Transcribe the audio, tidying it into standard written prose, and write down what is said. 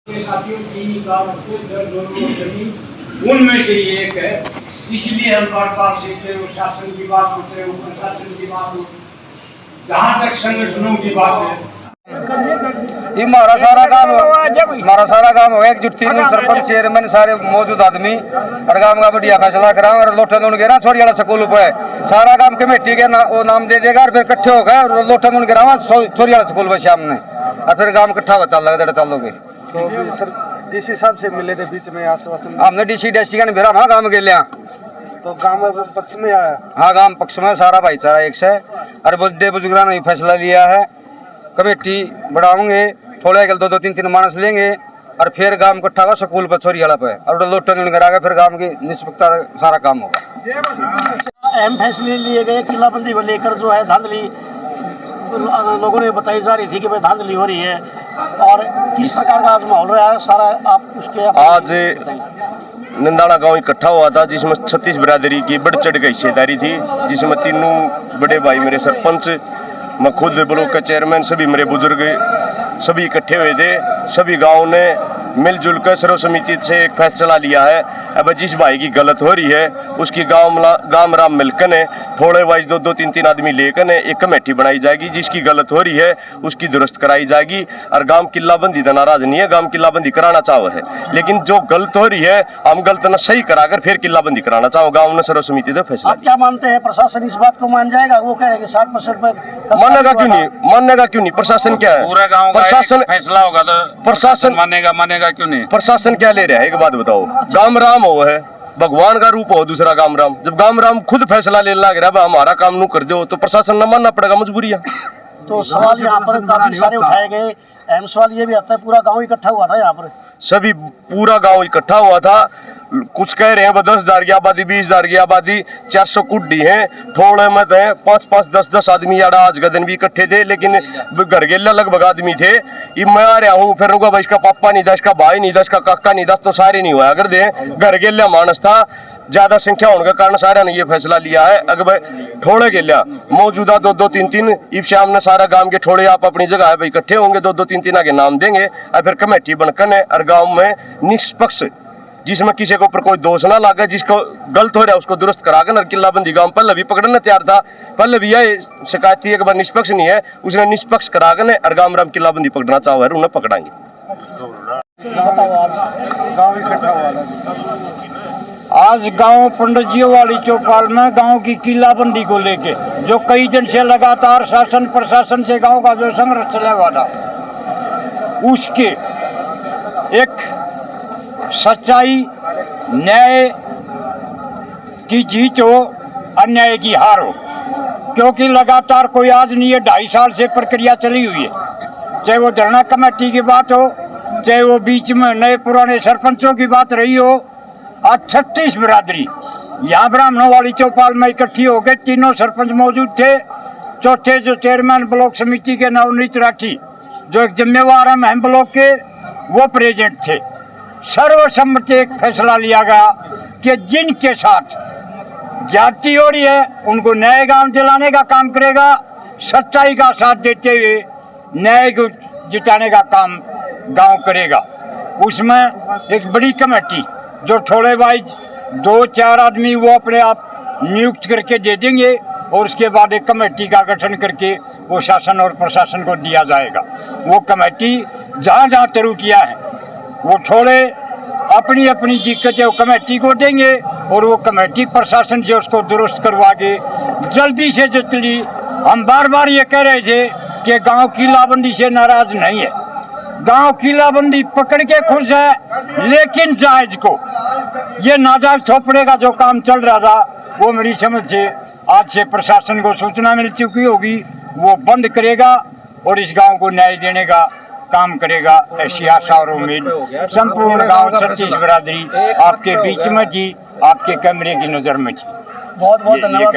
साथियों उनमें से एक है, इसलिए हम बार बार सीखते हैं। शासन की बात होते हैं, प्रशासन की बात हो, जहाँ तक संगठनों की बात है, ये हमारा सारा काम हो गया। एकजुट तीन सरपंच चेयरमैन सारे मौजूद आदमी और काम का बढ़िया फैसला करा और लोटा दून गिरा छोरी वाला स्कूल पे सारा काम कमेटी के वो नाम दे देगा और फिर इकट्ठे हो गए और लोटा दून गिरा छोरी वाला स्कूल पे शाम ने और फिर काम इकट्ठा चल रहा चलोगे। तो सर डीसी साहब से मिले थे बीच में आश्वासन हमने डीसी का भेरा वहाँ काम के लिया तो गांव पक्ष में आया। हाँ गांव पक्ष में सारा भाईचारा एक से और बुजुर्ग बुजुर्गों ने फैसला लिया है कमेटी बढ़ाओगे थोड़े कल दो तीन मानस लेंगे और फिर गांव इकट्ठा होगा स्कूल पर छोरी वाला पे और लोटन करा फिर गांव की निष्पक्षता सारा काम होगा। अहम फैसले लिए गए किलाबंदी को लेकर जो है धांधली लोगों ने बताई जा रही थी कि भाई धांधली हो रही है और किस प्रकार का आज माहौल रहा है सारा आप उसके आज नंदाना गांव इकट्ठा हुआ था जिसमें 36 बिरादरी की बढ़ चढ़ की हिस्सेदारी थी जिसमें तीनों बड़े भाई मेरे सरपंच मैं खुद ब्लॉक का चेयरमैन सभी मेरे बुजुर्ग सभी इकट्ठे हुए थे। सभी गांव ने मिलजुल कर सर्व समिति से एक फैसला लिया है अब जिस भाई की गलत हो रही है उसकी गांव राम मिलकर ने थोड़े वाइज दो तीन आदमी लेकर ने एक कमेटी बनाई जाएगी जिसकी गलत हो रही है उसकी दुरुस्त कराई जाएगी। और गांव किलाबंदी का नाराज नहीं है, गांव किलाबंदी कराना चाहो है लेकिन जो गलत हो रही है हम गलत न सही कराकर फिर किलाबंदी कराना चाहो। गाँव ने सर्व समिति का फैसला। आप क्या मानते हैं प्रशासन इस बात को मान जाएगा? वो कह रहे हैं 60% मानेगा क्यों नहीं प्रशासन क्या है? पूरा गांव प्रशासन फैसला होगा तो प्रशासन मानेगा क्यों नहीं? प्रशासन क्या ले रहा है? एक बात बताओ, गाम राम हो है भगवान का रूप हो दूसरा गाम राम। जब गाम राम खुद फैसला ले लग रहा है हमारा काम नू कर दो तो प्रशासन न मानना पड़ेगा, मजबूरी है। तो सवाल यहाँ पर काफी सारे उठाए गए। अहम सवाल ये भी आता है पूरा गांव इकट्ठा हुआ था यहाँ पर, सभी पूरा गांव इकट्ठा हुआ था। कुछ कह रहे हैं 10,000 की आबादी 20,000 की आबादी 400 कुड्डी है थोड़े मत है 5-5 10-10 आदमी यार आज का दिन भी इकट्ठे थे लेकिन घर गेला लगभग आदमी थे। ये मैं आ रहा हूँ फिर उनका भाई इसका पापा नहीं था इसका भाई नहीं था इसका काका नहीं था तो सारे नहीं हुआ अगर दे घर गेला मानस था ज्यादा संख्या होने के कारण सारे ने ये फैसला लिया है। अगर भाई ठोड़े के लिया मौजूदा 2-2-3-3 इस शाम ने सारा गांव के ठोड़े आप अपनी जगह है भाई इकट्ठे होंगे 2-2-3-3 आगे नाम देंगे और फिर कमेटी बनकर और गांव में निष्पक्ष जिसमें किसी को ऊपर कोई दोष ना लगे जिसको गलत हो रहा है उसको दुरुस्त कराकर किलाबंदी गांव पहले भी पकड़ना तैयार था। पहले भी यह शिकायत थी एक बार निष्पक्ष नहीं है उसने निष्पक्ष कराकर और गांव राम किलाबंदी पकड़ना चाहो है उन्हें पकड़ाएंगे। आज गांव पंडित जी वाली चौपाल में गांव की किलाबंदी को लेके जो कई दिन से लगातार शासन प्रशासन से गांव का जो संघर्ष चला हुआ था उसके एक सच्चाई न्याय की जीत हो अन्याय की हार हो, क्योंकि लगातार कोई आज नहीं है 2.5 साल से प्रक्रिया चली हुई है। चाहे वो धरना कमेटी की बात हो चाहे वो बीच में नए पुराने सरपंचों की बात रही हो। आज 36 बिरादरी यहाँ ब्राह्मणों वाली चौपाल में इकट्ठी हो गए। तीनों सरपंच मौजूद थे। चौथे जो चेयरमैन ब्लॉक समिति के नवनीत राठी जो एक जिम्मेवार है महम ब्लॉक के वो प्रेजेंट थे। सर्वसम्मति एक फैसला लिया गया कि जिनके साथ जाति हो रही है उनको न्याय गांव दिलाने का काम करेगा, सच्चाई का साथ देते हुए न्याय को जिताने का काम गांव करेगा। उसमें एक बड़ी कमेटी जो थोड़े वाइज 2-4 आदमी वो अपने आप नियुक्त करके दे देंगे और उसके बाद एक कमेटी का गठन करके वो शासन और प्रशासन को दिया जाएगा। वो कमेटी जहाँ जहाँ शुरू किया है वो थोड़े अपनी अपनी दिक्कतें वो कमेटी को देंगे और वो कमेटी प्रशासन से उसको दुरुस्त करवा के जल्दी से जल्दी। हम बार बार ये कह रहे थे कि गांव किलाबंदी से नाराज नहीं है, गांव किलाबंदी पकड़ के खुश है लेकिन जायज को ये नाजायज थोपड़े का जो काम चल रहा था वो मेरी समझ से आज से प्रशासन को सूचना मिल चुकी होगी, वो बंद करेगा और इस गांव को न्याय देने का काम करेगा। ऐसी आशा और उम्मीद संपूर्ण गांव 36 बिरादरी आपके बीच में थी, आपके कैमरे की नजर में थी। बहुत बहुत धन्यवाद।